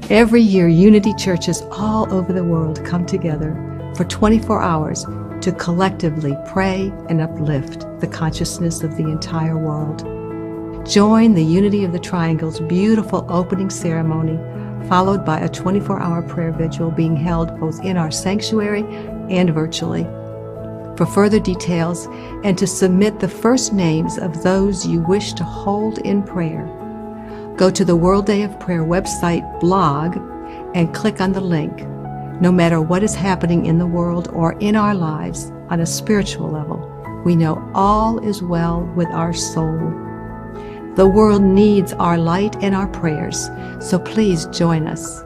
Every year, Unity churches all over the world come together for 24 hours to collectively pray and uplift the consciousness of the entire world. Join the Unity of the Triangle's beautiful opening ceremony, followed by a 24-hour prayer vigil being held both in our sanctuary and virtually. For further details and to submit the first names of those you wish to hold in prayer, go to the World Day of Prayer website blog and click on the link. No matter what is happening in the world or in our lives on a spiritual level, we know all is well with our soul. The world needs our light and our prayers, so please join us.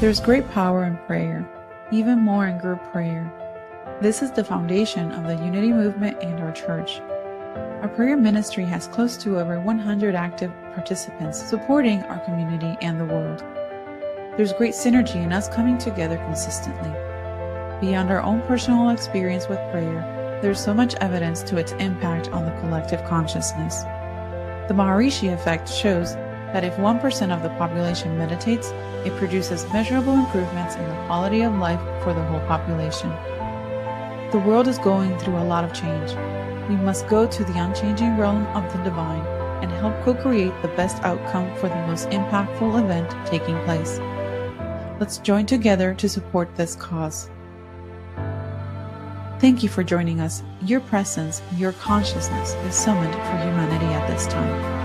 There's great power in prayer, even more in group prayer. This is the foundation of the Unity movement and our church. Our prayer ministry has close to over 100 active participants supporting our community and the world. There's great synergy in us coming together consistently. Beyond our own personal experience with prayer, there's so much evidence to its impact on the collective consciousness. The Maharishi effect shows that if 1% of the population meditates, it produces measurable improvements in the quality of life for the whole population. The world is going through a lot of change. We must go to the unchanging realm of the divine and help co-create the best outcome for the most impactful event taking place. Let's join together to support this cause. Thank you for joining us. Your presence, your consciousness is summoned for humanity at this time.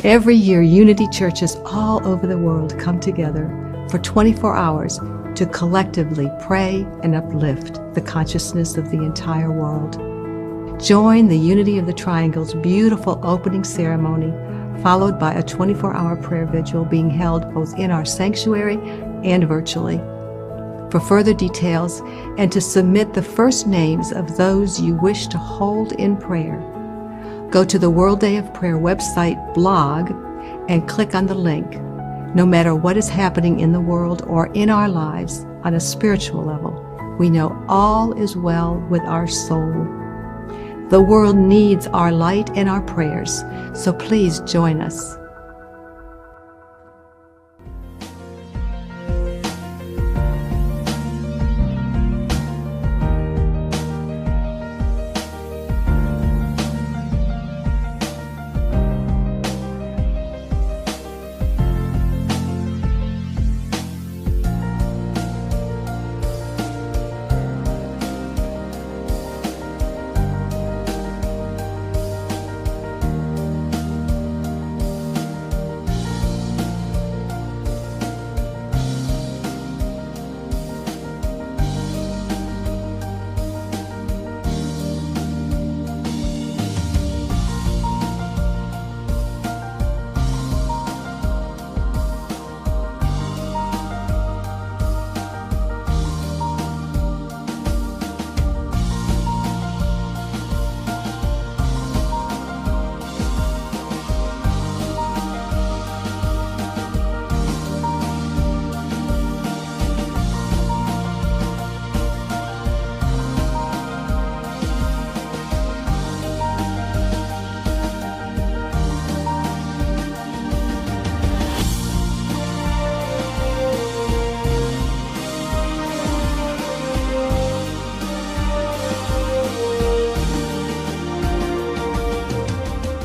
Every year, Unity churches all over the world come together for 24 hours to collectively pray and uplift the consciousness of the entire world. Join the Unity of the Triangle's beautiful opening ceremony, followed by a 24-hour prayer vigil being held both in our sanctuary and virtually. For further details and to submit the first names of those you wish to hold in prayer, go to the World Day of Prayer website blog and click on the link. No matter what is happening in the world or in our lives on a spiritual level, we know all is well with our soul. The world needs our light and our prayers, so please join us.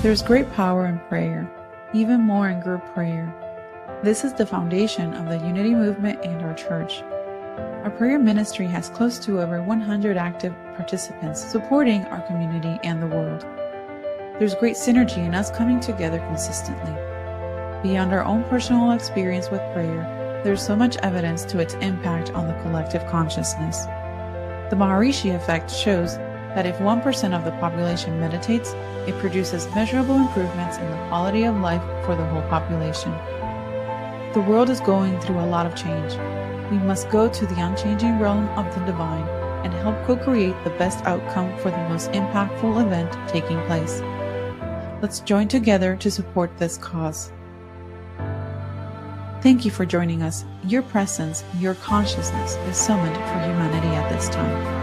There's great power in prayer, even more in group prayer. This is the foundation of the Unity movement and our church. Our prayer ministry has close to over 100 active participants supporting our community and the world. There's great synergy in us coming together consistently. Beyond our own personal experience with prayer, there's so much evidence to its impact on the collective consciousness. The Maharishi effect shows that if 1% of the population meditates, it produces measurable improvements in the quality of life for the whole population. The world is going through a lot of change. We must go to the unchanging realm of the divine and help co-create the best outcome for the most impactful event taking place. Let's join together to support this cause. Thank you for joining us. Your presence, your consciousness is summoned for humanity at this time.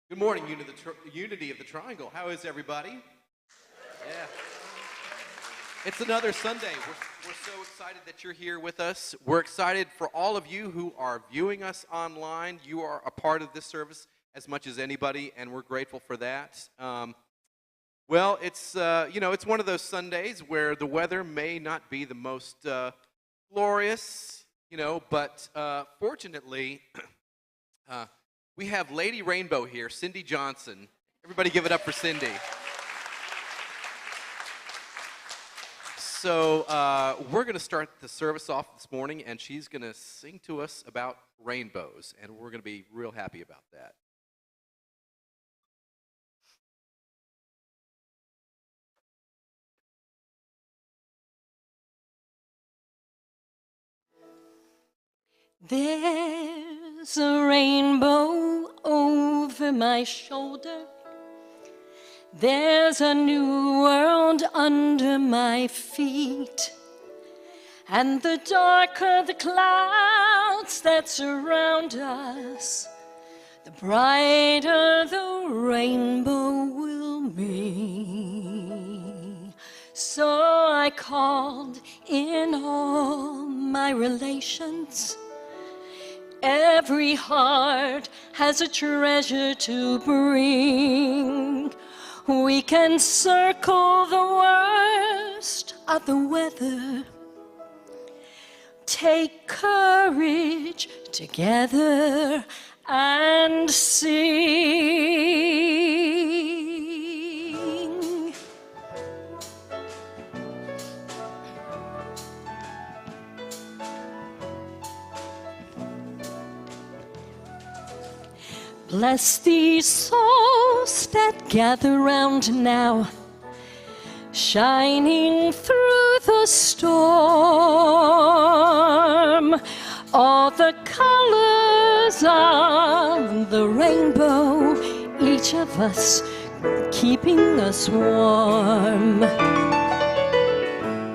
Good morning, Unity of the Triangle. How is everybody? Yeah. It's another Sunday. We're so excited that you're here with us. We're excited for all of you who are viewing us online. You are a part of this service as much as anybody, and we're grateful for that. Well, it's it's one of those Sundays where the weather may not be the most glorious, but fortunately, we have Lady Rainbow here, Cindy Johnson. Everybody give it up for Cindy. So we're going to start the service off this morning, and she's going to sing to us about rainbows, and we're going to be real happy about that. There's a rainbow over my shoulder. There's a new world under my feet. And the darker the clouds that surround us, the brighter the rainbow will be. So I called in all my relations. Every heart has a treasure to bring. We can circle the worst of the weather take courage together and sing. Bless these souls that gather round now, shining through the storm. All the colors of the rainbow, each of us keeping us warm.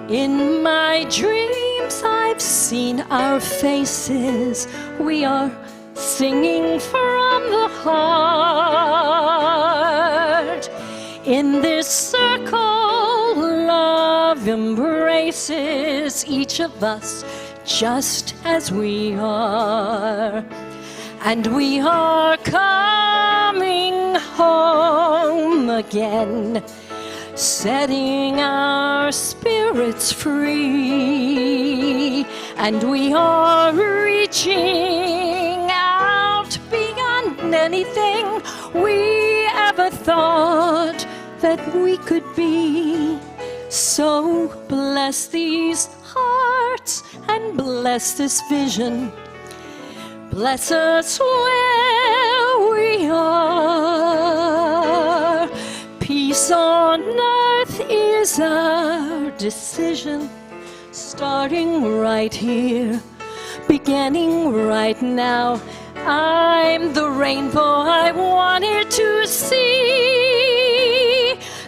In my dreams I've seen our faces. We are singing from the heart. In this circle, love embraces each of us just as we are. And we are coming home again, setting our spirits free. And we are reaching out beyond anything we ever thought that we could be. So bless these hearts and bless this vision. Bless us where we are. Peace on earth is our decision, starting right here, beginning right now. I'm the rainbow I wanted to see.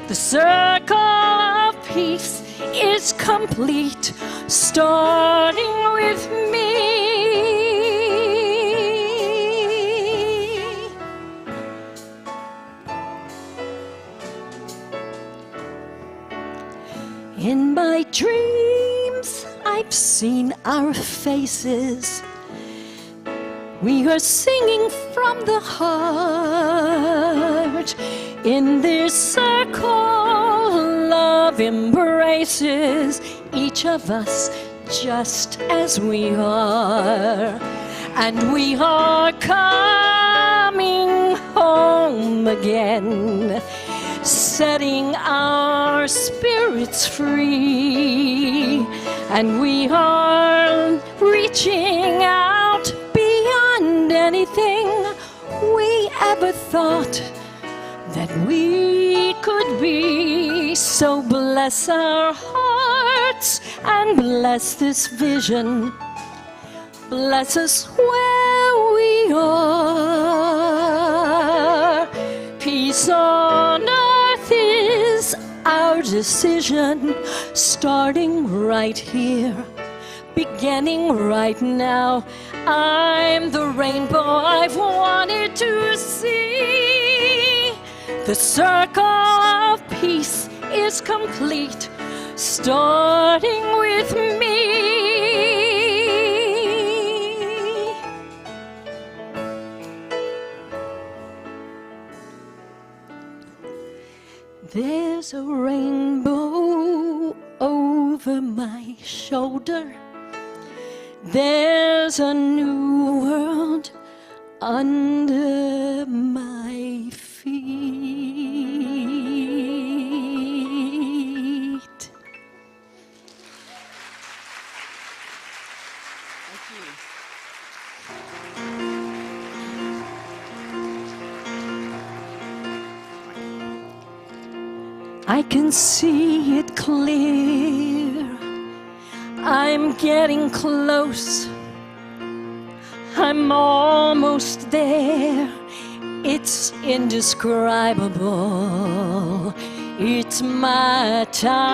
The circle of peace is complete, starting with me. In my dreams, I've seen our faces. We are singing from the heart. In this circle, love embraces each of us just as we are. And we are coming home again, setting our spirits free. And we are reaching out beyond anything we ever thought that we could be. So bless our hearts and bless this vision. Bless us where we are. Peace on earth is our decision, starting right here, beginning right now. I'm the rainbow I've wanted to see. The circle of peace is complete, starting with me. There's a rainbow over my shoulder. There's a new world under my feet. Thank you. I can see it clear. I'm getting close. I'm almost there. It's indescribable. It's my time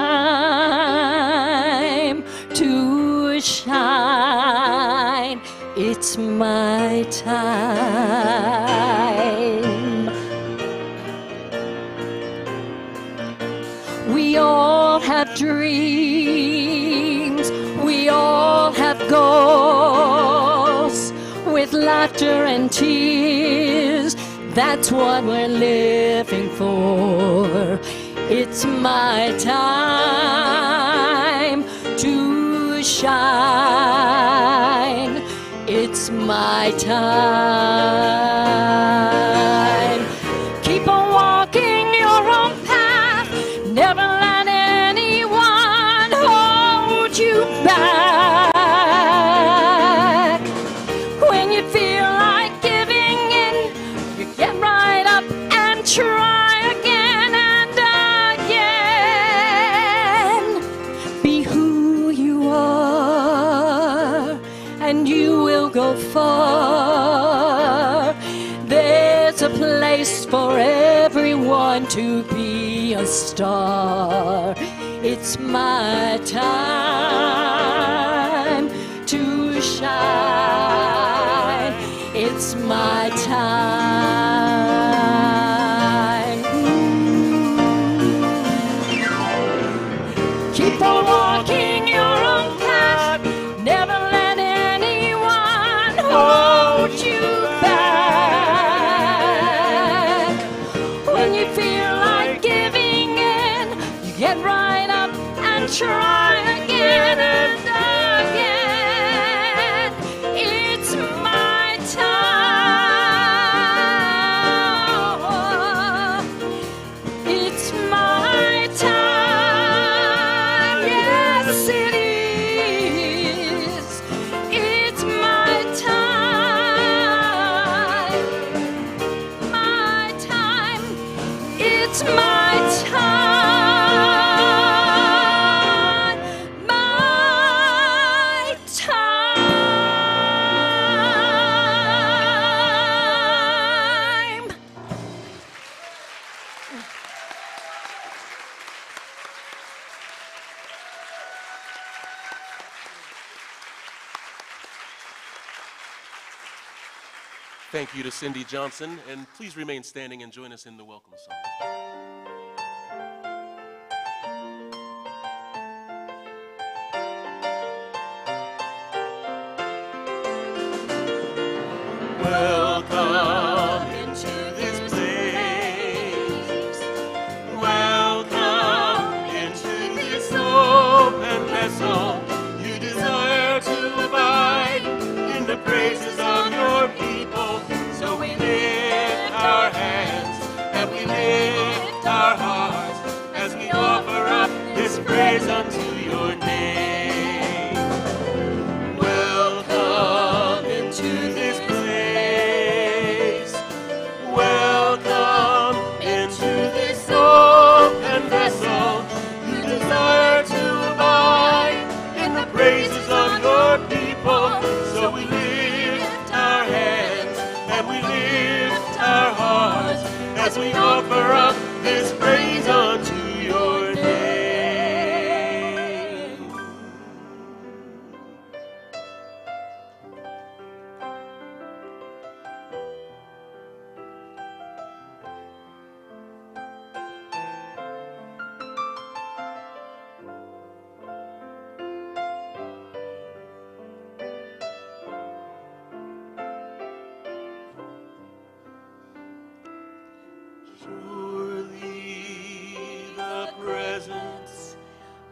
to shine. It's my time. We all have dreams. We all have goals. With laughter and tears, that's what we're living for. It's my time to shine. it's my time. Keep on walking your own path, never let anyone hold you back. When you feel like giving in, you get right up and try again and again. Be who you are, and you will go far. There's a place for everyone to be a star. It's my time to shine. It's my time. Keep on walking your own path, never let anyone hold you back. When you feel like giving in, you get right up and try again and again. It's my time. It's my time. Yes, it is. It's my time. My time. It's my time. My time. Thank you to Cindy Johnson, and please remain standing and join us in the welcome song. Welcome into this place. Welcome into this open vessel. You desire to abide in the praises of your people. So we lift our hands and we lift our hearts as we offer up this praise unto your name. Welcome into this place. Welcome into this open vessel. You desire to abide in the praises of your people. So we lift our hands and we lift our hearts as we offer up this praise unto your name. Surely the presence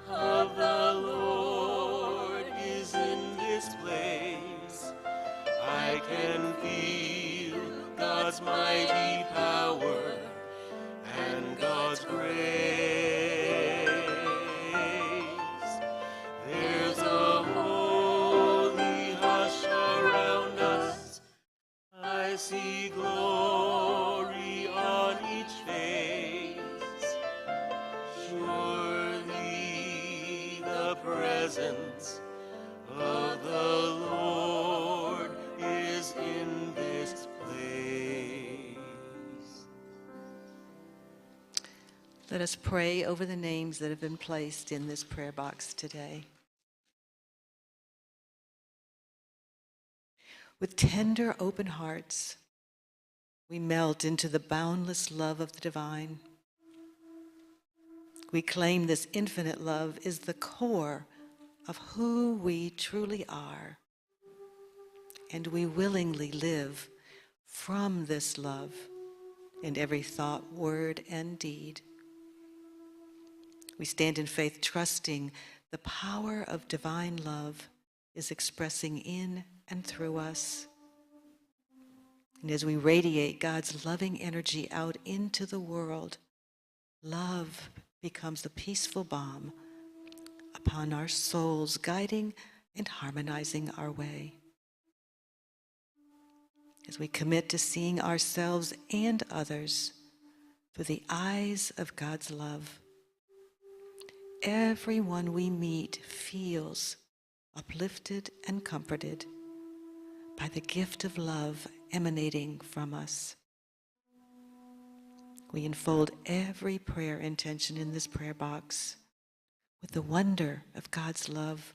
of the Lord is in this place. I can feel God's mighty power and God's grace. There's a holy hush around us. I see glory on each face. Surely the presence of the Lord is in this place. Let us pray over the names that have been placed in this prayer box today. With tender, open hearts, we melt into the boundless love of the divine. We claim this infinite love is the core of who we truly are, and we willingly live from this love in every thought, word, and deed. We stand in faith, trusting the power of divine love is expressing in and through us. And as we radiate God's loving energy out into the world, love becomes the peaceful balm upon our souls, guiding and harmonizing our way. As we commit to seeing ourselves and others through the eyes of God's love, everyone we meet feels uplifted and comforted by the gift of love emanating from us. We unfold every prayer intention in this prayer box with the wonder of God's love,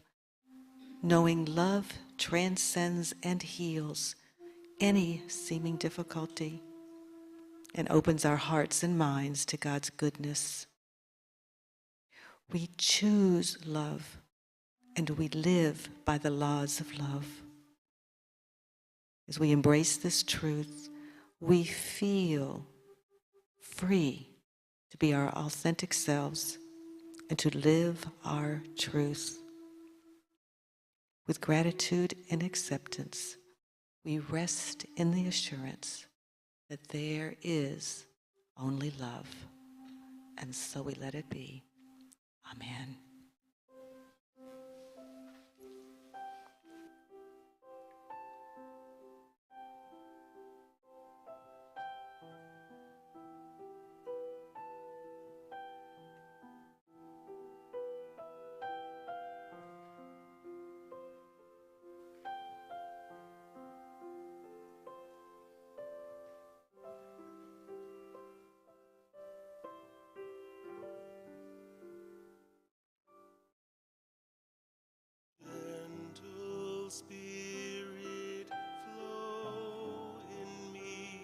knowing love transcends and heals any seeming difficulty and opens our hearts and minds to God's goodness. We choose love, and we live by the laws of love. As we embrace this truth, we feel free to be our authentic selves and to live our truth. With gratitude and acceptance, we rest in the assurance that there is only love, and so we let it be. Amen. Gentle Spirit, flow in me.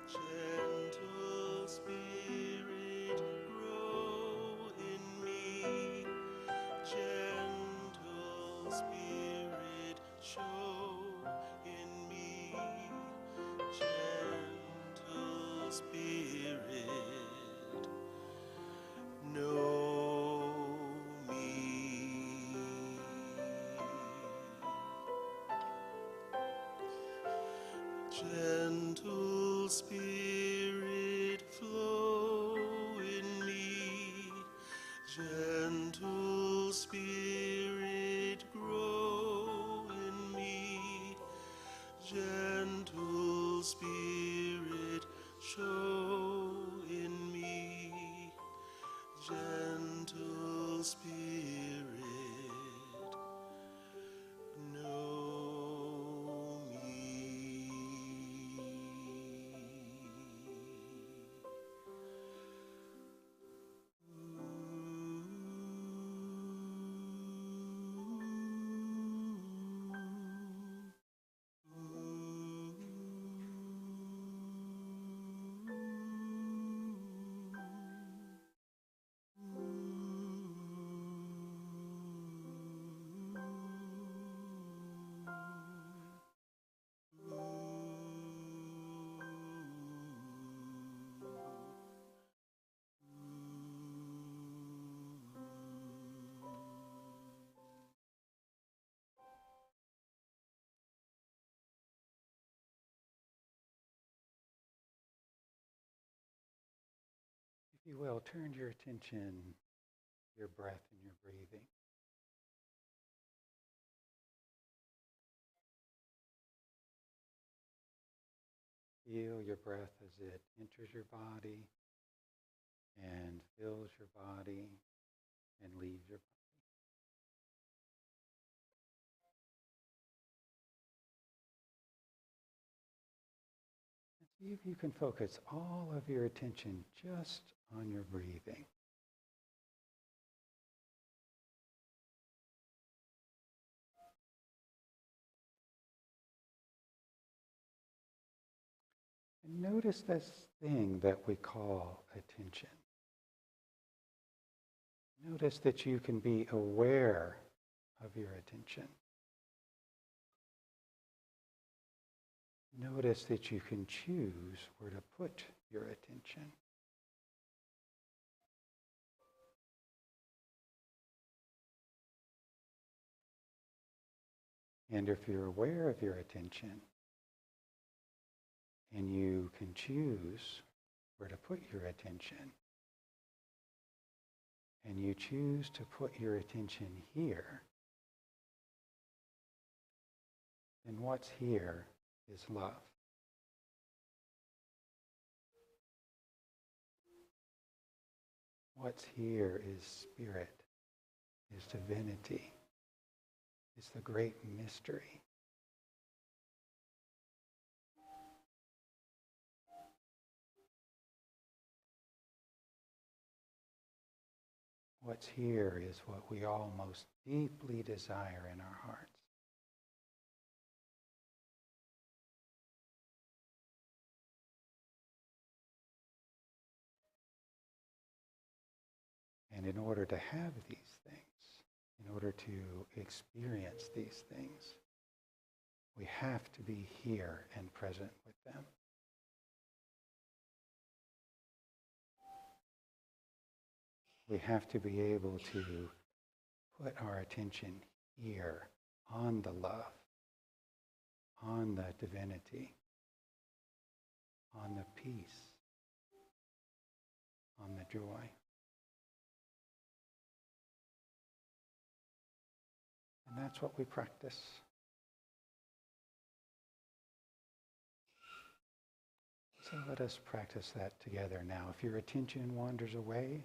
Gentle Spirit, grow in me. Gentle Spirit, show in me. Gentle Spirit, know me. Gentle Spirit, flow in me. Gentle Spirit, grow in me. Gentle Spirit, show in me. Gentle Spirit, know me. If you will, turn your attention to your breath and your breathing. Feel your breath as it enters your body and fills your body and leaves your body. And see if you can focus all of your attention just on your breathing. And notice this thing that we call attention. Notice that you can be aware of your attention. Notice that you can choose where to put your attention. And if you're aware of your attention, and you can choose where to put your attention, and you choose to put your attention here, then what's here is love. What's here is spirit, is divinity, is the great mystery. What's here is what we all most deeply desire in our hearts. And in order to have these things, in order to experience these things, we have to be here and present with them. We have to be able to put our attention here on the love, on the divinity, on the peace, on the joy. And that's what we practice. So let us practice that together now. If your attention wanders away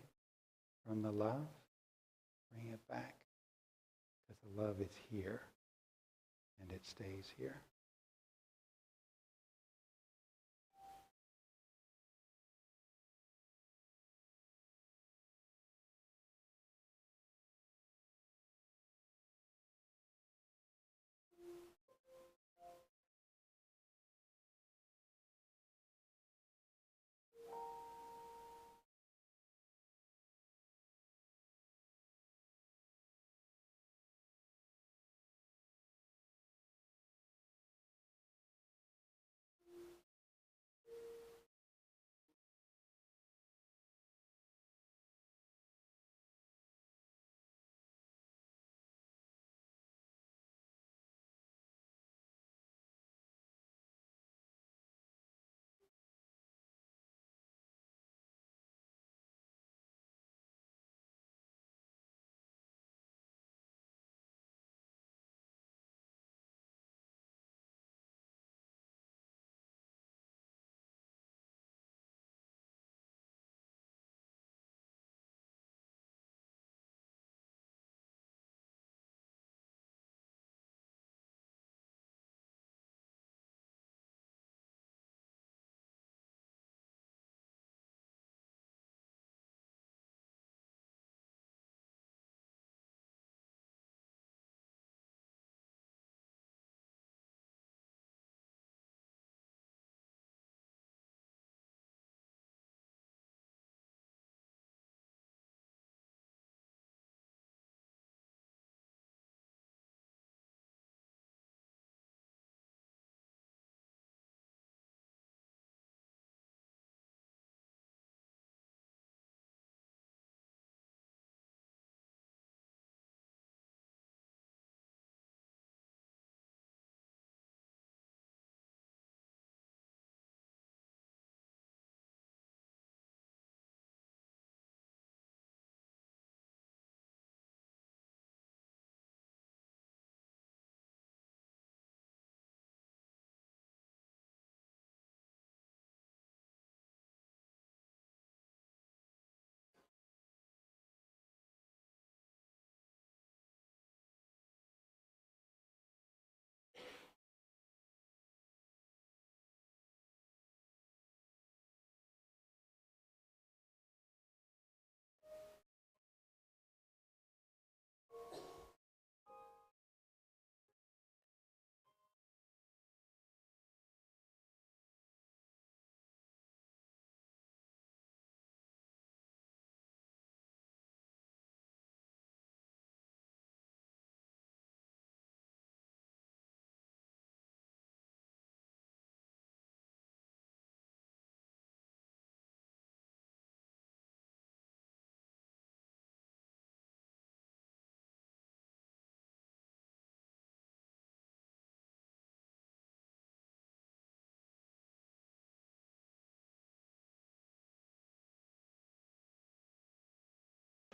from the love, bring it back, because the love is here and it stays here.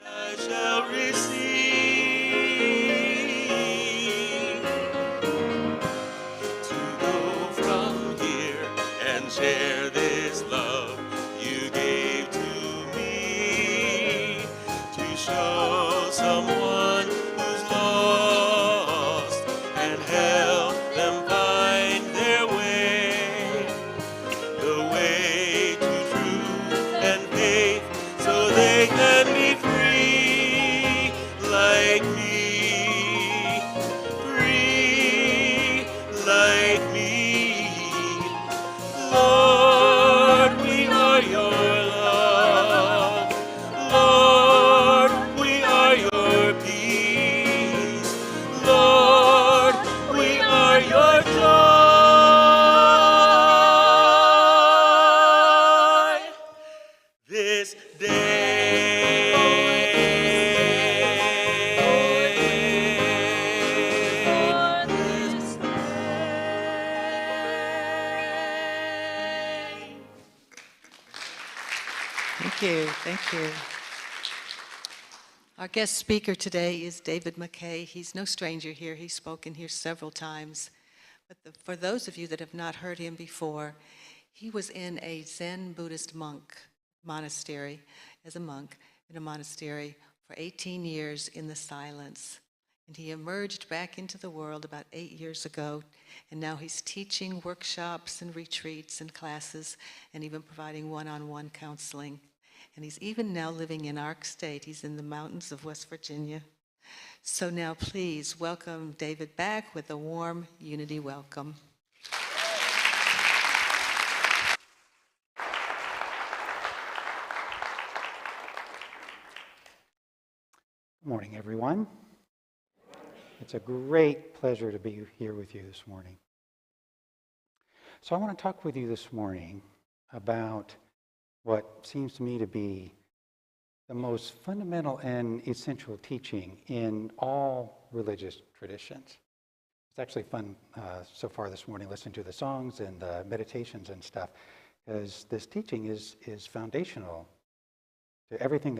I shall receive to go from here and share this love you gave to me, to show someone who's lost and help them find their way, the way to truth and faith, so they can be free like me, free like me. Lord, we are your love. Lord, we are your peace. Lord, we are your joy this day. Thank you. Thank you. Our guest speaker today is David McKay. He's no stranger here. He's spoken here several times. But for those of you that have not heard him before, he was in a Zen Buddhist monastery, as a monk in a monastery for 18 years in the silence. And he emerged back into the world about 8 years ago, and now he's teaching workshops and retreats and classes and even providing one-on-one counseling. And he's even now living in our state. He's in the mountains of West Virginia. So now please welcome David back with a warm Unity welcome. Good morning, everyone. It's a great pleasure to be here with you this morning. So I want to talk with you this morning about what seems to me to be the most fundamental and essential teaching in all religious traditions. It's actually fun so far this morning listening to the songs and the meditations and stuff, because this teaching is foundational to everything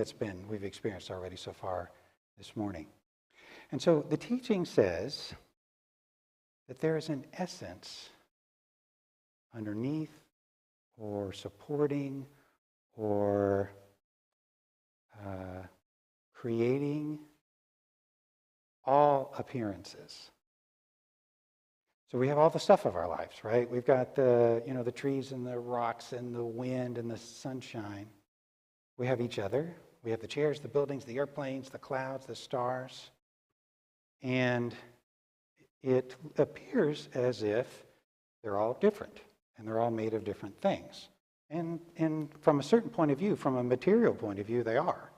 we've experienced already so far this morning. And so the teaching says that there is an essence underneath or supporting or creating all appearances. So we have all the stuff of our lives, right? We've got the trees and the rocks and the wind and the sunshine. We have each other. We have the chairs, the buildings, the airplanes, the clouds, the stars. And it appears as if they're all different and they're all made of different things. And from a certain point of view, from a material point of view, they are.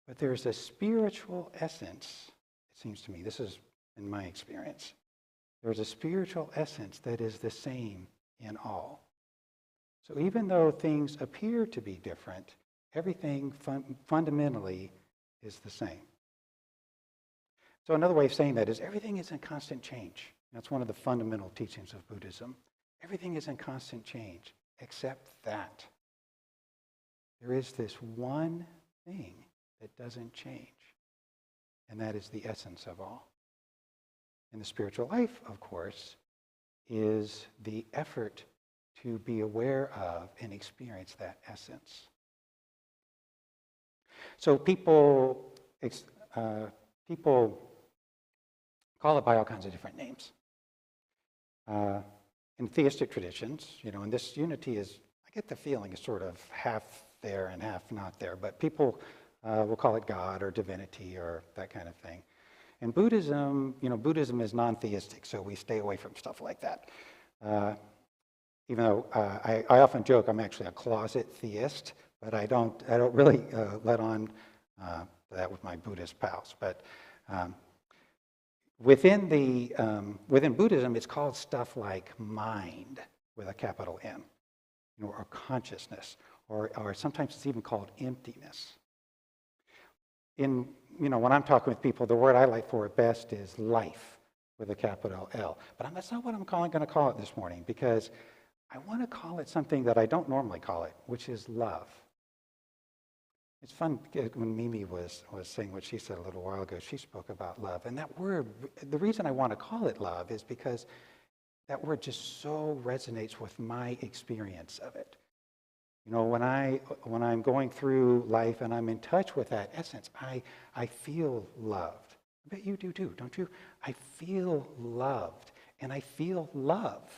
But there's a spiritual essence, it seems to me, this is in my experience, there's a spiritual essence that is the same in all. So even though things appear to be different, everything fundamentally is the same. So another way of saying that is everything is in constant change. That's one of the fundamental teachings of Buddhism. Everything is in constant change, except that there is this one thing that doesn't change, and that is the essence of all. And the spiritual life, of course, is the effort to be aware of and experience that essence. So people call it by all kinds of different names. In theistic traditions, and this unity is, I get the feeling, is sort of half there and half not there, but people will call it God or divinity or that kind of thing. In Buddhism, Buddhism is non-theistic, so we stay away from stuff like that. Even though I often joke I'm actually a closet theist, but I don't really let on that with my Buddhist pals. But within Buddhism, it's called stuff like mind with a capital M, or consciousness, or sometimes it's even called emptiness. When I'm talking with people, the word I like for it best is life with a capital L. But that's not what I'm going to call it this morning, because I want to call it something that I don't normally call it, which is love. It's fun when Mimi was saying what she said a little while ago. She spoke about love. And that word, the reason I want to call it love is because that word just so resonates with my experience of it. You know, when I'm going through life and I'm in touch with that essence, I feel loved. I bet you do too, don't you? I feel loved, and I feel love.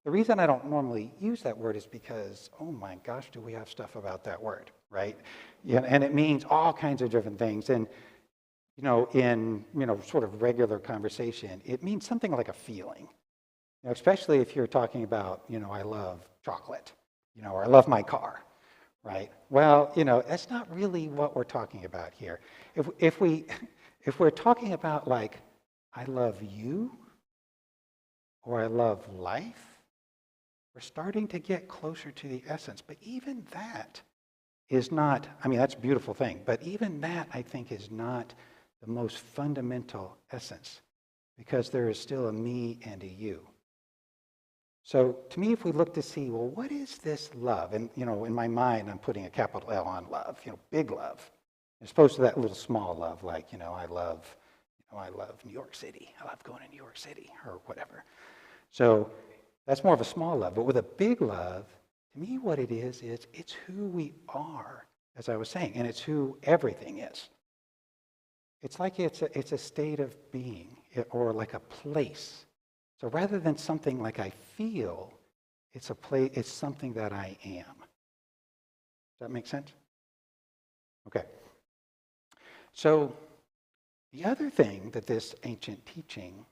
The reason I don't normally use that word is because, oh my gosh, do we have stuff about that word, right? Yeah, and it means all kinds of different things. And, in, sort of regular conversation, it means something like a feeling. Especially if you're talking about, I love chocolate, or I love my car, right? Well, that's not really what we're talking about here. If we're talking about like, I love you, or I love life, we're starting to get closer to the essence. But even that is not, that's a beautiful thing, but even that, I think, is not the most fundamental essence, because there is still a me and a you. So to me, if we look to see, well, what is this love? And, in my mind, I'm putting a capital L on love, big love, as opposed to that little small love, like, I love New York City. I love going to New York City or whatever. So that's more of a small love. But with a big love, to me, what it is it's who we are, as I was saying, and it's who everything is. It's like it's a state of being, or like a place. So rather than something like I feel, it's something that I am. Does that make sense? Okay. So the other thing that this ancient teaching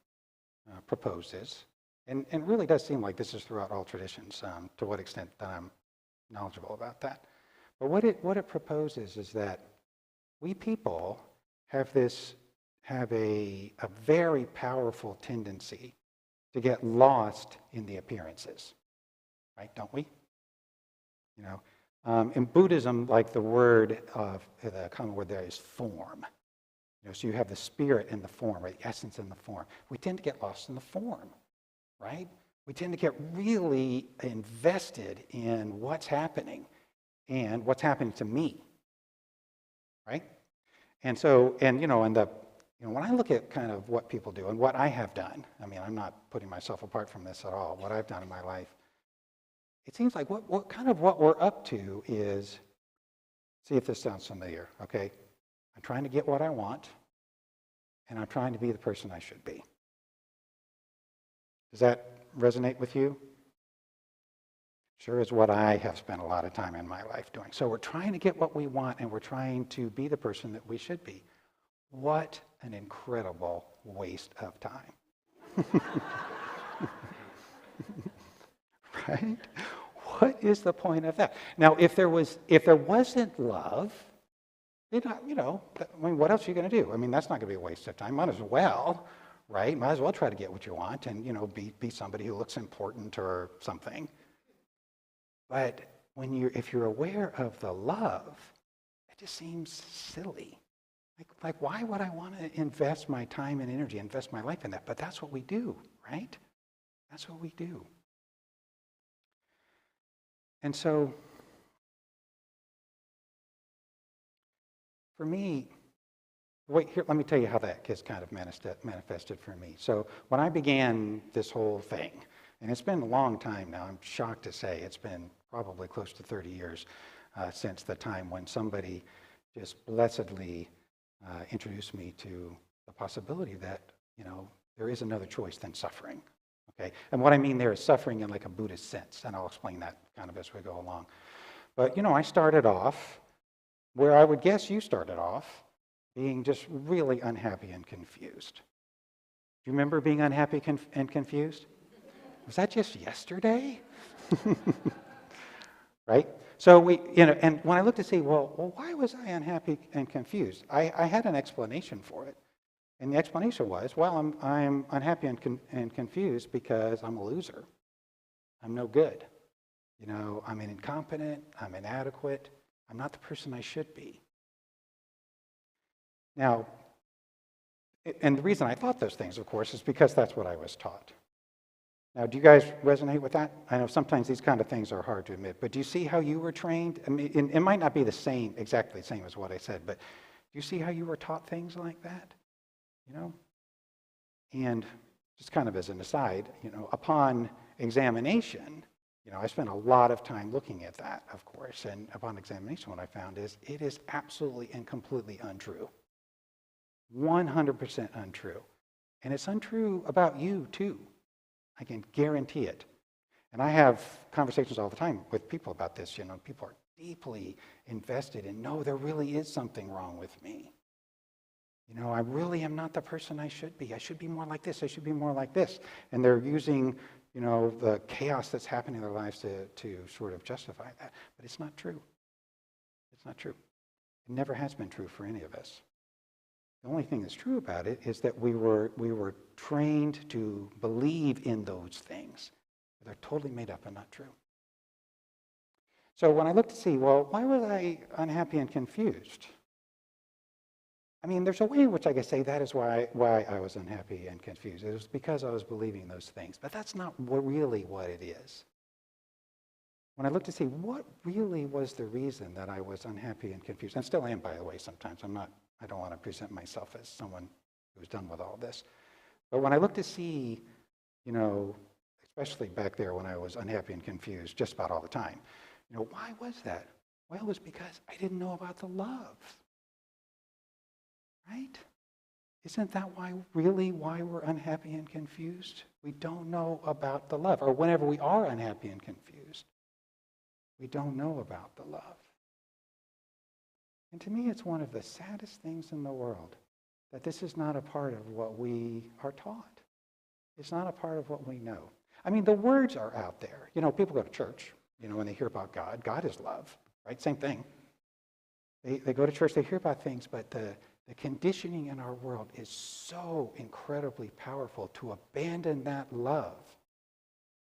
proposes, and really does seem like this is throughout all traditions, to what extent that I'm knowledgeable about that, but what it proposes is that we people have a very powerful tendency to get lost in the appearances, right? Don't we? In Buddhism, like the common word there is form. So you have the spirit in the form, or the essence in the form. We tend to get lost in the form, right? We tend to get really invested in what's happening and what's happening to me, right? And so, when I look at kind of what people do and what I have done, I'm not putting myself apart from this at all, what I've done in my life, it seems like what we're up to is, see if this sounds familiar, okay? I'm trying to get what I want, and I'm trying to be the person I should be. Does that resonate with you? Sure is what I have spent a lot of time in my life doing. So we're trying to get what we want, and we're trying to be the person that we should be. What an incredible waste of time. Right? What is the point of that? Now, if there wasn't love, what else are you going to do? That's not going to be a waste of time. Might as well, right? Might as well try to get what you want and, be somebody who looks important or something. But if you're aware of the love, it just seems silly. Like, why would I want to invest my time and energy, invest my life in that? But that's what we do, right? That's what we do. And so, for me, let me tell you how that gets kind of manifested for me. So when I began this whole thing, and it's been a long time now, I'm shocked to say it's been probably close to 30 years since the time when somebody just blessedly introduced me to the possibility that, there is another choice than suffering, okay? And what I mean there is suffering in like a Buddhist sense, and I'll explain that kind of as we go along. But, I started off where I would guess you started off, being just really unhappy and confused. Do you remember being unhappy and confused? Was that just yesterday? Right? So and when I looked to see, well, why was I unhappy and confused? I had an explanation for it. And the explanation was, well, I'm unhappy and confused because I'm a loser. I'm no good. I'm incompetent. I'm inadequate. I'm not the person I should be. Now, and the reason I thought those things, of course, is because that's what I was taught. Now, do you guys resonate with that? I know sometimes these kind of things are hard to admit, but do you see how you were trained? I mean, it might not be the same, exactly the same as what I said, but do you see how you were taught things like that? You know? And just kind of as an aside, you know, upon examination, you know, I spent a lot of time looking at that, of course, and upon examination, what I found is it is absolutely and completely untrue. 100% untrue. And it's untrue about you, too. I can guarantee it. And I have conversations all the time with people about this. You know, people are deeply invested in, no, there really is something wrong with me. You know, I really am not the person I should be. I should be more like this. I should be more like this. And they're using, you know, the chaos that's happening in their lives to sort of justify that. But it's not true. It's not true. It never has been true for any of us. The only thing that's true about it is that we were trained to believe in those things. They're totally made up and not true. So when I look to see, well, why was I unhappy and confused? I mean, there's a way in which I could say that is why I was unhappy and confused. It was because I was believing those things. But that's not really what it is. When I look to see what really was the reason that I was unhappy and confused, and still am, by the way, sometimes. I don't want to present myself as someone who's done with all this. But when I look to see, you know, especially back there when I was unhappy and confused just about all the time, you know, why was that? Well, it was because I didn't know about the love. Right? Isn't that why we're unhappy and confused? We don't know about the love. Or whenever we are unhappy and confused, we don't know about the love. And to me, it's one of the saddest things in the world that this is not a part of what we are taught. It's not a part of what we know. I mean, the words are out there. You know, people go to church, you know, when they hear about God. God is love, right? Same thing. They go to church, they hear about things, but the conditioning in our world is so incredibly powerful to abandon that love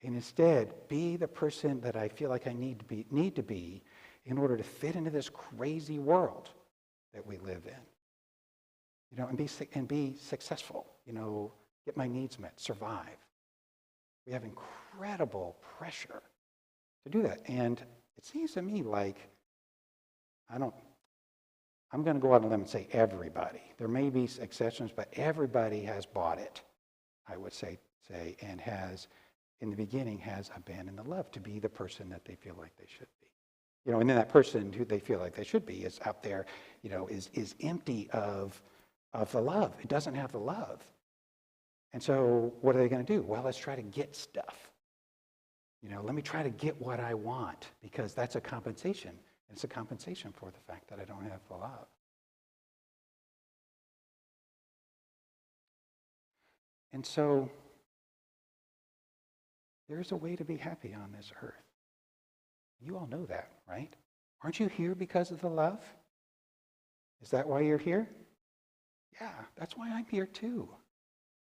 and instead be the person that I feel like I need to be in order to fit into this crazy world that we live in. You know, and be successful, you know, get my needs met, survive. We have incredible pressure to do that. And it seems to me like, I'm going to go out on a limb and say everybody. There may be exceptions, but everybody has bought it, I would say, and has, in the beginning, has abandoned the love to be the person that they feel like they should be. You know, and then that person who they feel like they should be is out there, you know, is empty of the love. It doesn't have the love. And so what are they going to do? Well, let's try to get stuff. You know, let me try to get what I want because that's a compensation. It's a compensation for the fact that I don't have the love. And so there's a way to be happy on this earth. You all know that, right? Aren't you here because of the love? Is that why you're here? Yeah, that's why I'm here too.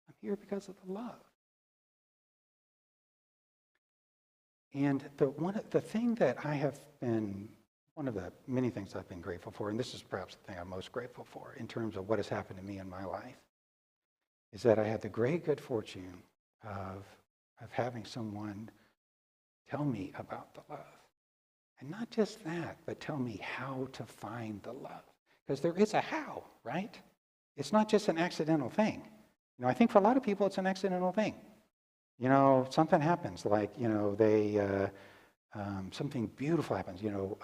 I'm here because of the love. And the thing that I have been, one of the many things I've been grateful for, and this is perhaps the thing I'm most grateful for in terms of what has happened to me in my life, is that I had the great good fortune of having someone tell me about the love. And not just that, but tell me how to find the love. Because there is a how, right? It's not just an accidental thing. You know, I think for a lot of people it's an accidental thing. You know, something happens, like, you know, something beautiful happens, you know,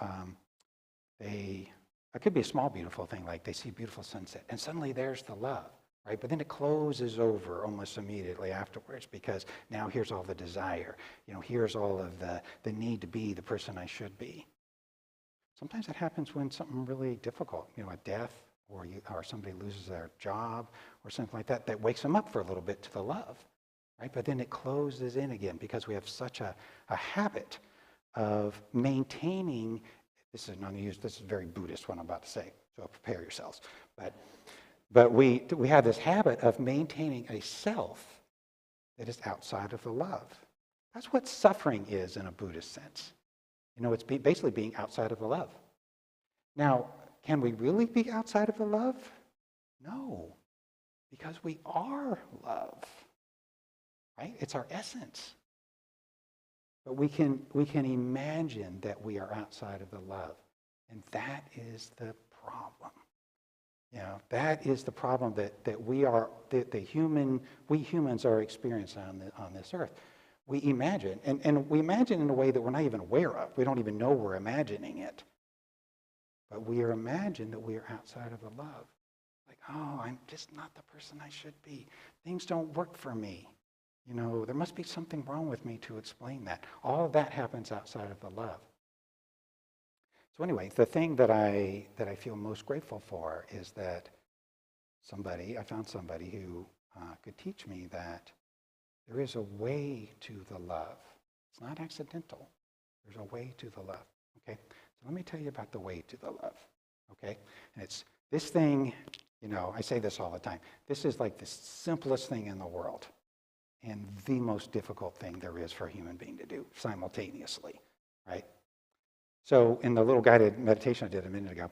it could be a small beautiful thing, like they see a beautiful sunset, and suddenly there's the love, right? But then it closes over almost immediately afterwards because now here's all the desire, you know, here's all of the need to be the person I should be. Sometimes it happens when something really difficult, you know, a death, or somebody loses their job, or something like that, that wakes them up for a little bit to the love, right? But then it closes in again because we have such a habit of maintaining. This is very Buddhist what I'm about to say, so prepare yourselves. But we have this habit of maintaining a self that is outside of the love. That's what suffering is in a Buddhist sense. You know, it's basically being outside of the love. Now, can we really be outside of the love? No, because we are love, right? It's our essence. But we can imagine that we are outside of the love. And that is the problem. That is the problem that we humans are experiencing on this earth. We imagine, and we imagine in a way that we're not even aware of. We don't even know we're imagining it. But we are imagining that we are outside of the love. Like, oh, I'm just not the person I should be. Things don't work for me. There must be something wrong with me to explain that. All of that happens outside of the love. So anyway, the thing that I feel most grateful for is that I found somebody who could teach me that there is a way to the love. It's not accidental. There's a way to the love. Okay? So let me tell you about the way to the love. Okay? And it's this thing, I say this all the time. This is like the simplest thing in the world and the most difficult thing there is for a human being to do simultaneously, right? So in the little guided meditation I did a minute ago,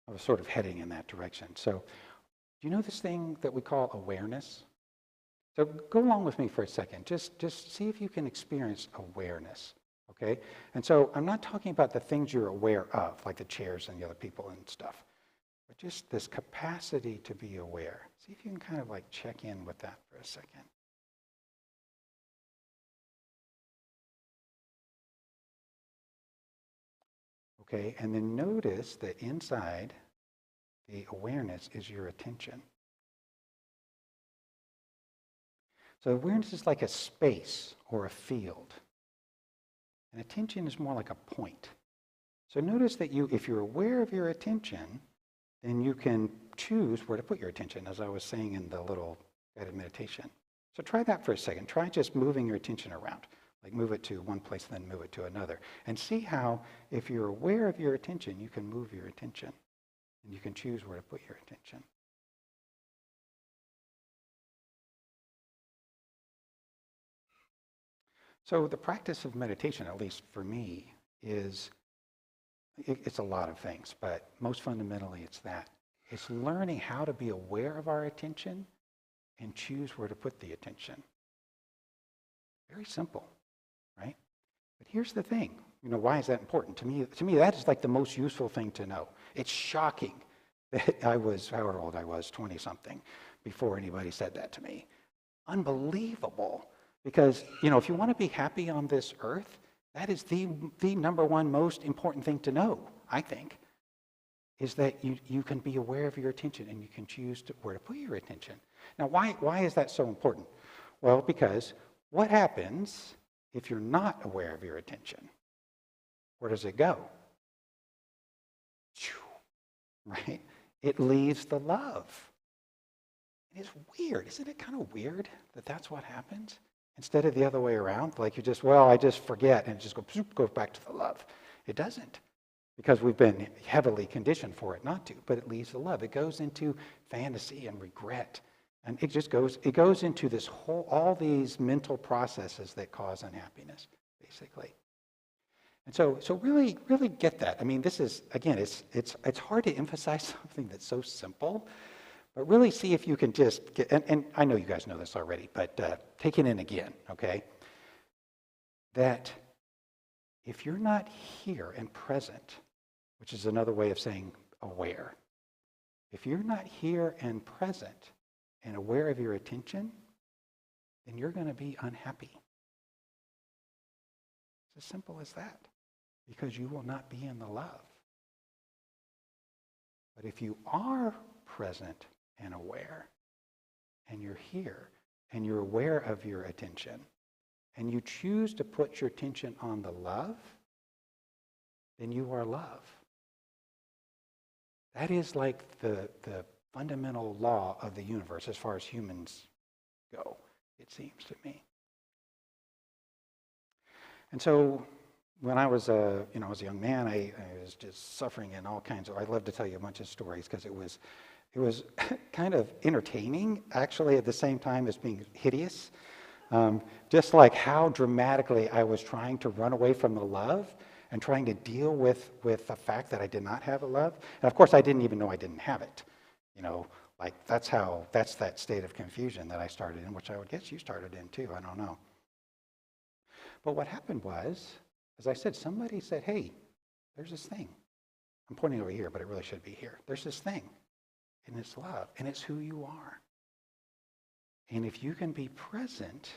I was sort of heading in that direction. So do you know this thing that we call awareness? So go along with me for a second. Just see if you can experience awareness, okay? And so I'm not talking about the things you're aware of, like the chairs and the other people and stuff, but just this capacity to be aware. See if you can kind of like check in with that for a second. Okay, and then notice that inside the awareness is your attention. So awareness is like a space or a field. And attention is more like a point. So notice that if you're aware of your attention, then you can choose where to put your attention, as I was saying in the little guided meditation. So try that for a second. Try just moving your attention around. Like move it to one place, then move it to another. And see how, if you're aware of your attention, you can move your attention. And you can choose where to put your attention. So the practice of meditation, at least for me, it's a lot of things, but most fundamentally it's that. It's learning how to be aware of our attention and choose where to put the attention. Very simple. Right? But here's the thing. Why is that important? To me, that is like the most useful thing to know. It's shocking that I was, however old I was, 20-something, before anybody said that to me. Unbelievable. Because, if you want to be happy on this earth, that is the number one most important thing to know, I think, is that you can be aware of your attention and you can choose where to put your attention. Now, why is that so important? Well, because what happens if you're not aware of your attention? Where does it go? Right? It leaves the love. It's weird. Isn't it kind of weird that that's what happens? Instead of the other way around, like I just forget and it just goes back to the love. It doesn't, because we've been heavily conditioned for it not to, but it leaves the love. It goes into fantasy and regret. And it goes into all these mental processes that cause unhappiness, basically. And so really, really get that. I mean, this is, again, it's hard to emphasize something that's so simple, but really see if you can just get, and I know you guys know this already, but take it in again, okay? That if you're not here and present, which is another way of saying aware, if you're not here and present, and aware of your attention, then you're going to be unhappy. It's as simple as that, because you will not be in the love. But if you are present and aware, and you're here, and you're aware of your attention, and you choose to put your attention on the love, then you are love. That is like the fundamental law of the universe as far as humans go, it seems to me. And so when I was a young man, I was just suffering in all kinds of, I'd love to tell you a bunch of stories because it was kind of entertaining, actually, at the same time as being hideous. Just like how dramatically I was trying to run away from the love and trying to deal with the fact that I did not have a love. And of course, I didn't even know I didn't have it. That's that state of confusion that I started in, which I would guess you started in too, I don't know. But what happened was, as I said, somebody said, hey, there's this thing. I'm pointing over here, but it really should be here. There's this thing, and it's love, and it's who you are. And if you can be present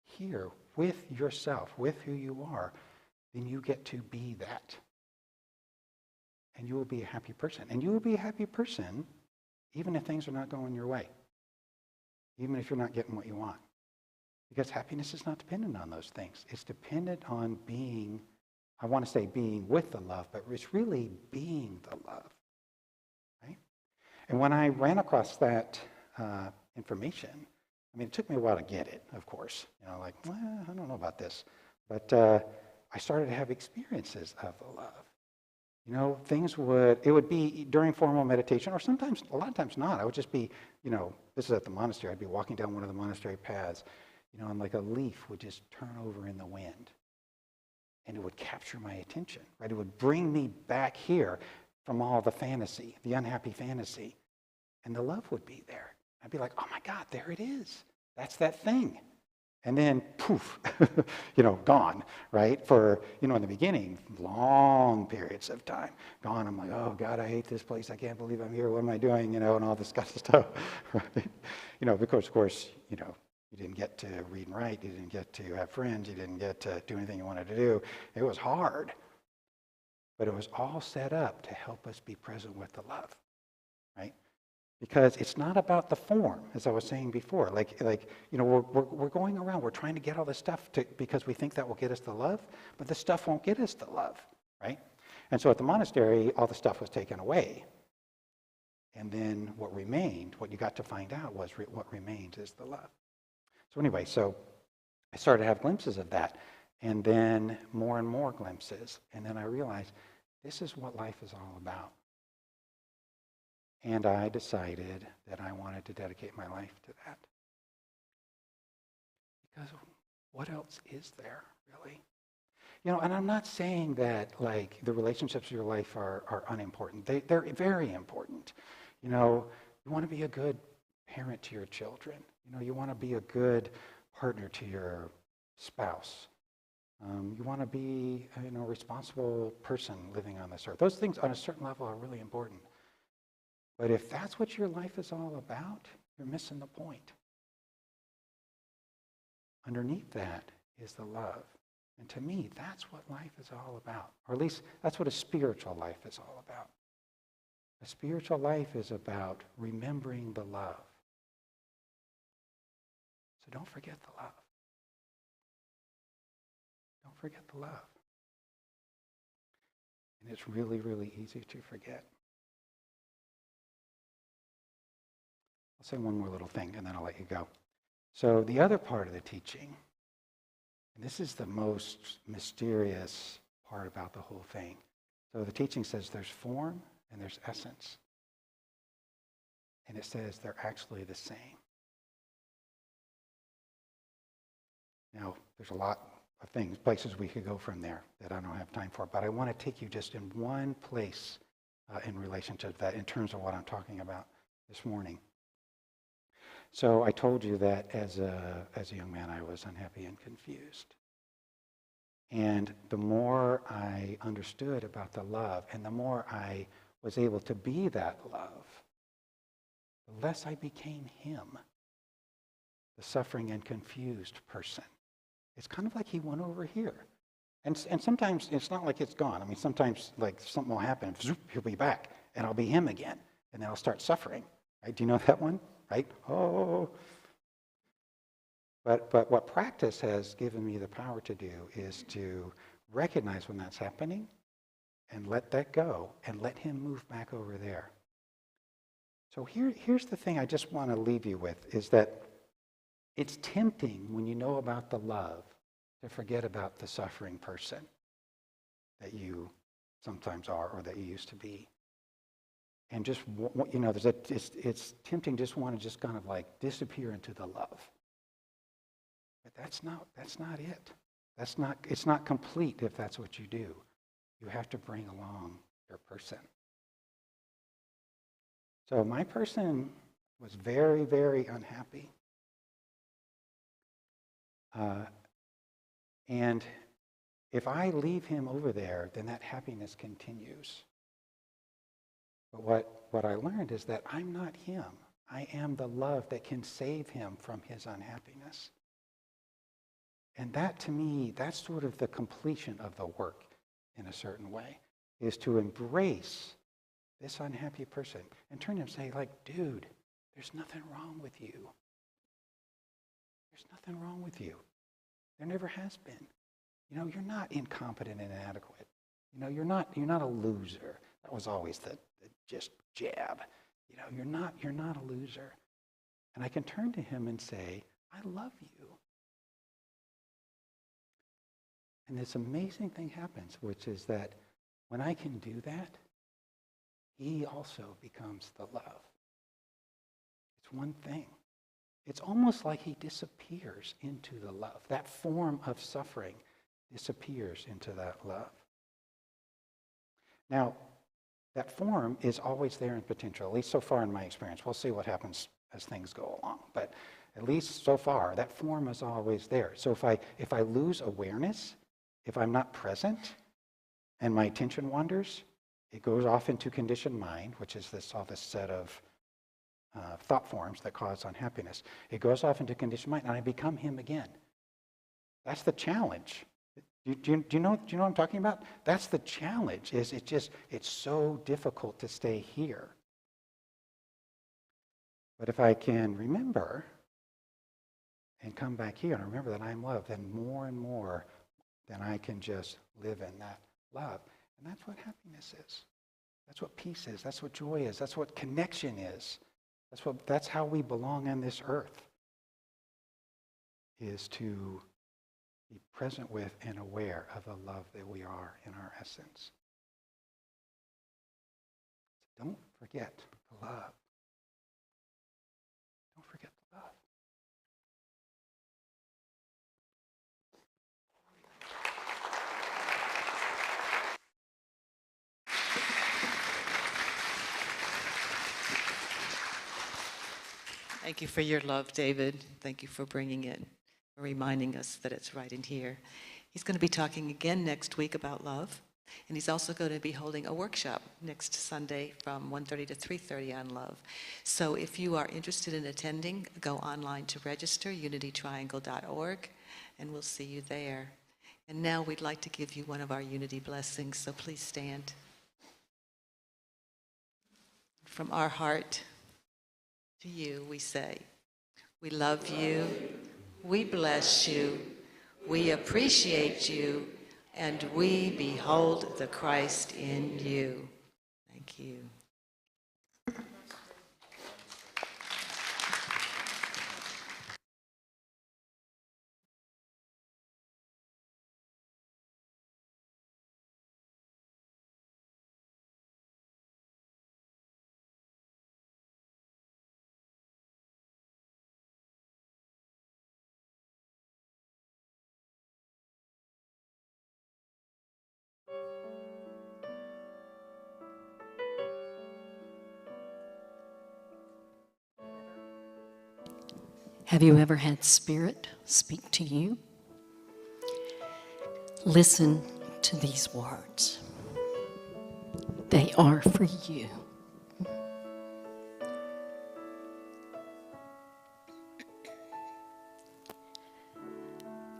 here with yourself, with who you are, then you get to be that. And you will be a happy person. And you will be a happy person even if things are not going your way, even if you're not getting what you want. Because happiness is not dependent on those things. It's dependent on being, I want to say being with the love, but it's really being the love, right? And when I ran across that information, I mean, it took me a while to get it, of course. You know, like, well, I don't know about this. But I started to have experiences of the love. You know, it would be during formal meditation, or sometimes, a lot of times not. I would just be, you know, this is at the monastery. I'd be walking down one of the monastery paths, you know, and like a leaf would just turn over in the wind. And it would capture my attention, right? It would bring me back here from all the fantasy, the unhappy fantasy. And the love would be there. I'd be like, oh my God, there it is. That's that thing. And then, poof, you know, gone, right? For, you know, in the beginning, long periods of time, gone. I'm like, oh God, I hate this place. I can't believe I'm here. What am I doing? You know, and all this kind of stuff, right? You know, because of course, you know, you didn't get to read and write. You didn't get to have friends. You didn't get to do anything you wanted to do. It was hard. But it was all set up to help us be present with the love, right? Because it's not about the form, as I was saying before. Like you know, we're going around, we're trying to get all this stuff because we think that will get us the love, but the stuff won't get us the love, right? And so at the monastery, all the stuff was taken away. And then what remained, what you got to find out was what remains is the love. So anyway, so I started to have glimpses of that, and then more and more glimpses. And then I realized this is what life is all about. And I decided that I wanted to dedicate my life to that. Because what else is there, really? You know, and I'm not saying that, like, the relationships of your life are unimportant. They're very important. You know, you want to be a good parent to your children. You know, you want to be a good partner to your spouse. You want to be, you know, a responsible person living on this earth. Those things on a certain level are really important. But if that's what your life is all about, you're missing the point. Underneath that is the love. And to me, that's what life is all about. Or at least that's what a spiritual life is all about. A spiritual life is about remembering the love. So don't forget the love. Don't forget the love. And it's really, really easy to forget. I'll say one more little thing, and then I'll let you go. So the other part of the teaching, and this is the most mysterious part about the whole thing. So the teaching says there's form and there's essence. And it says they're actually the same. Now, there's a lot of things, places we could go from there that I don't have time for, but I want to take you just in one place in relation to that, in terms of what I'm talking about this morning. So I told you that as a young man, I was unhappy and confused. And the more I understood about the love, and the more I was able to be that love, the less I became him, the suffering and confused person. It's kind of like he went over here. And sometimes it's not like it's gone. I mean, sometimes like something will happen, zoop, he'll be back, and I'll be him again, and then I'll start suffering. Right? Do you know that one? Right? Oh. But what practice has given me the power to do is to recognize when that's happening and let that go and let him move back over there. So here's the thing I just want to leave you with, is that it's tempting when you know about the love to forget about the suffering person that you sometimes are or that you used to be. And just, you know, it's tempting just want to just kind of like disappear into the love. But that's not it. It's not complete if that's what you do. You have to bring along your person. So my person was very, very unhappy. And if I leave him over there, then that happiness continues. But what I learned is that I'm not him. I am the love that can save him from his unhappiness. And that, to me, that's sort of the completion of the work in a certain way, is to embrace this unhappy person and turn to him and say, like, dude, there's nothing wrong with you. There's nothing wrong with you. There never has been. You know, you're not incompetent and inadequate. You know, you're not a loser. That was always the just jab. You know, you're not a loser. And I can turn to him and say, I love you. And this amazing thing happens, which is that when I can do that, he also becomes the love. It's one thing. It's almost like he disappears into the love. That form of suffering disappears into that love. Now, that form is always there in potential, at least so far in my experience. We'll see what happens as things go along. But at least so far, that form is always there. So if I lose awareness, if I'm not present, and my attention wanders, it goes off into conditioned mind, which is all this set of thought forms that cause unhappiness. It goes off into conditioned mind, and I become him again. That's the challenge. Do you know what I'm talking about? That's the challenge. It's so difficult to stay here. But if I can remember and come back here and remember that I'm love, then more and more, then I can just live in that love. And that's what happiness is. That's what peace is. That's what joy is. That's what connection is. That's how we belong on this earth, is to be present with and aware of the love that we are in our essence. Don't forget the love. Don't forget the love. Thank you for your love, David. Thank you for bringing it, for reminding us that it's right in here. He's going to be talking again next week about love, and he's also going to be holding a workshop next Sunday from 1:30 to 3:30 on love. So if you are interested in attending, go online to register, unitytriangle.org, and we'll see you there. And now we'd like to give you one of our unity blessings, so please stand. From our heart to you, we say, we love you, we bless you, we appreciate you, and we behold the Christ in you. Thank you. Have you ever had Spirit speak to you? Listen to these words. They are for you.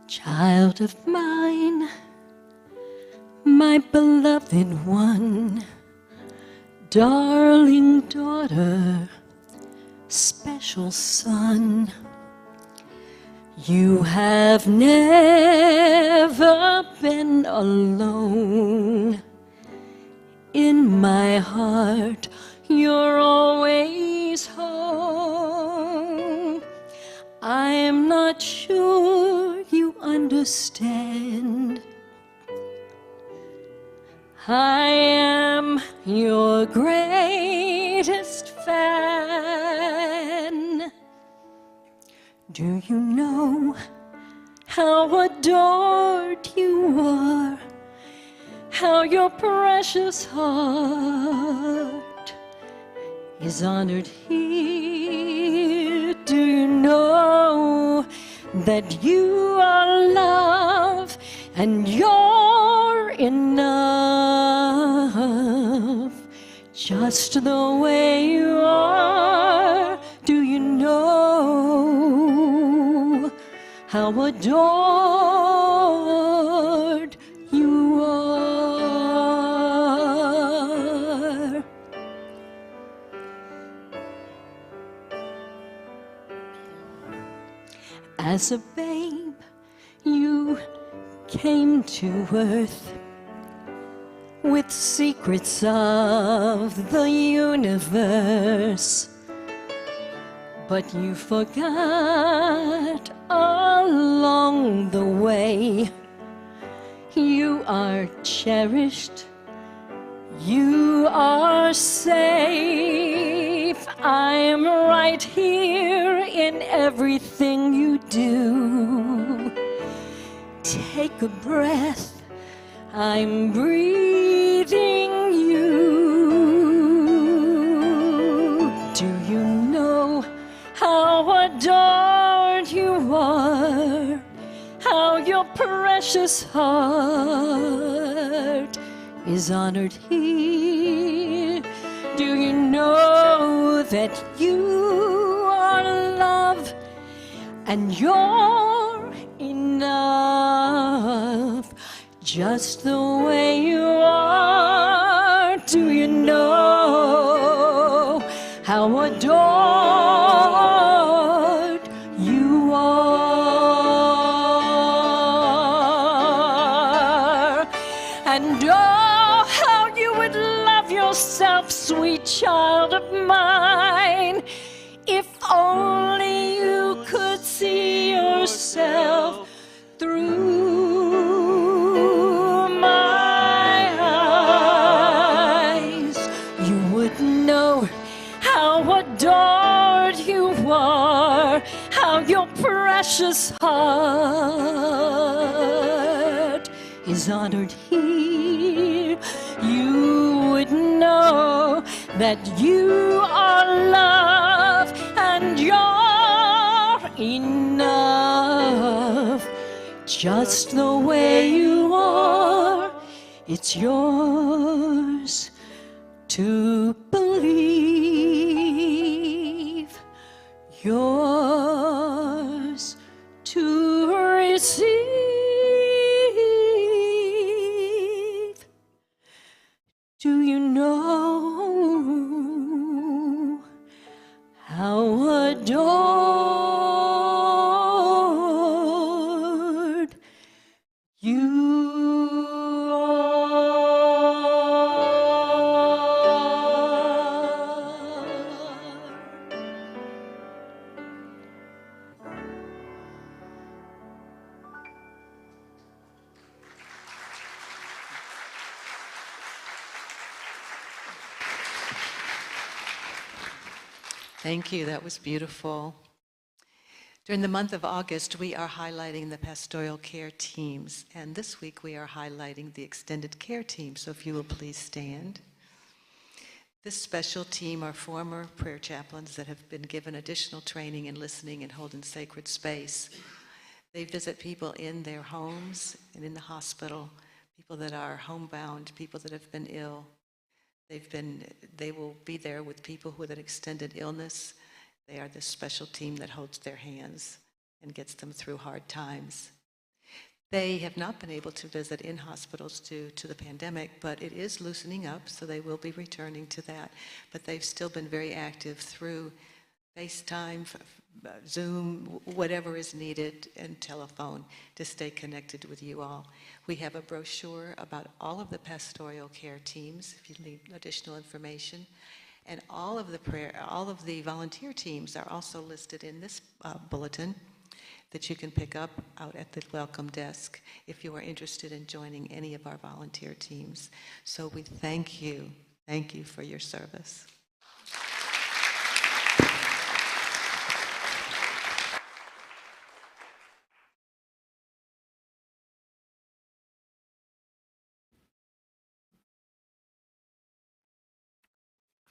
Child of mine, my beloved one, darling daughter, special son, you have never been alone. In my heart, you're always home. I am not sure you understand. I am your greatest fan. Do you know how adored you are? How your precious heart is honored here? Do you know that you are love and you're enough, just the way you are. Do you know how adored you are? As a babe, you came to earth with secrets of the universe, but you forgot along the way. You are cherished, you are safe. I'm right here in everything you do. Take a breath, I'm breathing you. Do you know how adored you are? How your precious heart is honored here. Do you know that you are love and you're enough, just the way you are? Do you know how adored you are? And oh, how you would love yourself, sweet child of mine, if only you could see yourself through my eyes. You would know how adored you are, how your precious heart is honored here. You would know that you are love and you're enough, just the way you are. It's yours to believe, yours to receive. Do you know how adored you Thank you. That was beautiful. During the month of August, we are highlighting the pastoral care teams, and this week we are highlighting the extended care team. So if you will please stand. This special team are former prayer chaplains that have been given additional training in listening and holding sacred space. They visit people in their homes and in the hospital, people that are homebound, people that have been ill. They will be there with people with an extended illness. They are this special team that holds their hands and gets them through hard times. They have not been able to visit in hospitals due to the pandemic, but it is loosening up, so they will be returning to that. But they've still been very active through FaceTime, Zoom, whatever is needed, and telephone to stay connected with you all. We have a brochure about all of the pastoral care teams, if you need additional information. And all of the volunteer teams are also listed in this bulletin that you can pick up out at the welcome desk if you are interested in joining any of our volunteer teams. So we thank you for your service.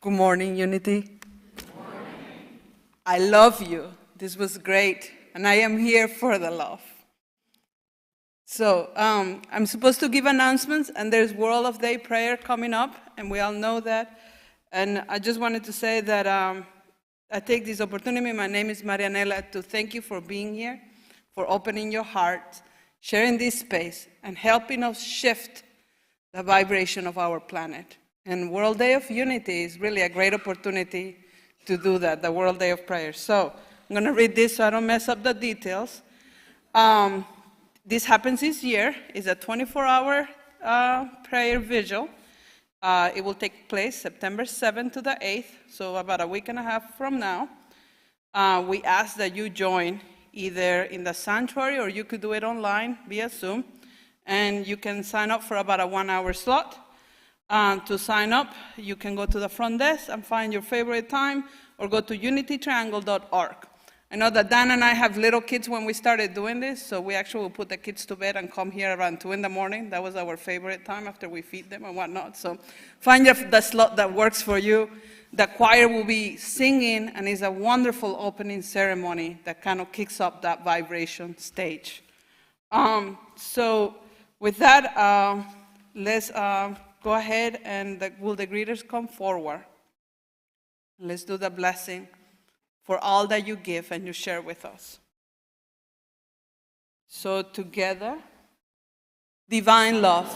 Good morning, Unity. Good morning. I love you. This was great, and I am here for the love. So I'm supposed to give announcements, and there's World of Day prayer coming up, and we all know that. And I just wanted to say that I take this opportunity, my name is Marianela, to thank you for being here, for opening your heart, sharing this space, and helping us shift the vibration of our planet. And World Day of Unity is really a great opportunity to do that, the World Day of Prayer. So I'm going to read this so I don't mess up the details. This happens this year. It's a 24-hour prayer vigil. It will take place September 7th to the 8th, so about a week and a half from now. We ask that you join either in the sanctuary, or you could do it online via Zoom. And you can sign up for about a 1-hour slot. To sign up, you can go to the front desk and find your favorite time, or go to unitytriangle.org. I know that Dan and I have little kids when we started doing this, so we actually will put the kids to bed and come here around 2 in the morning. That was our favorite time after we feed them and whatnot. So find the slot that works for you. The choir will be singing, and it's a wonderful opening ceremony that kind of kicks up that vibration stage. So with that, let's go ahead, and will the greeters come forward? Let's do the blessing for all that you give and you share with us. So together, divine love,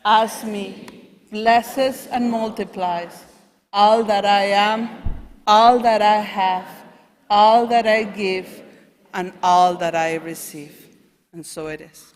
as me, blesses and multiplies all that I am, all that I have, all that I give, and all that I receive. And so it is.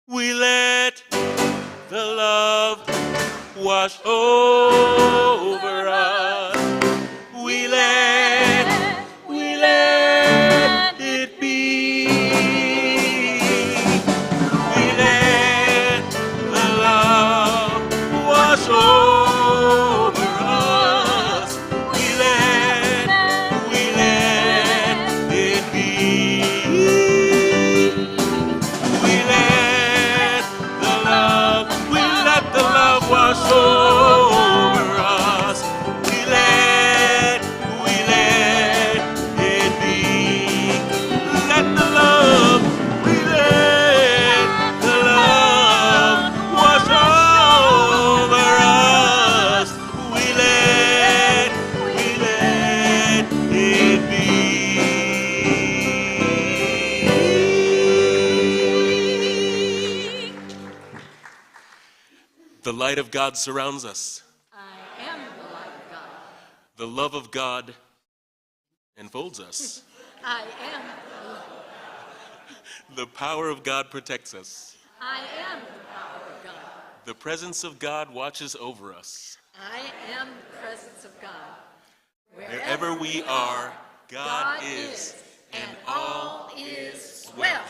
We let the love wash over us. We let it be. We let the love wash over us. We let it be. We let the love wash over us. We let it be. Let the love, we let the love wash over us. We let it be. The light of God surrounds us. I am the light of God. The love of God enfolds us. I am the light. The power of God protects us. I am the power of The presence of God watches over us. I am the presence of God. Wherever we are, God is, and all is well.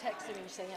Texting me saying.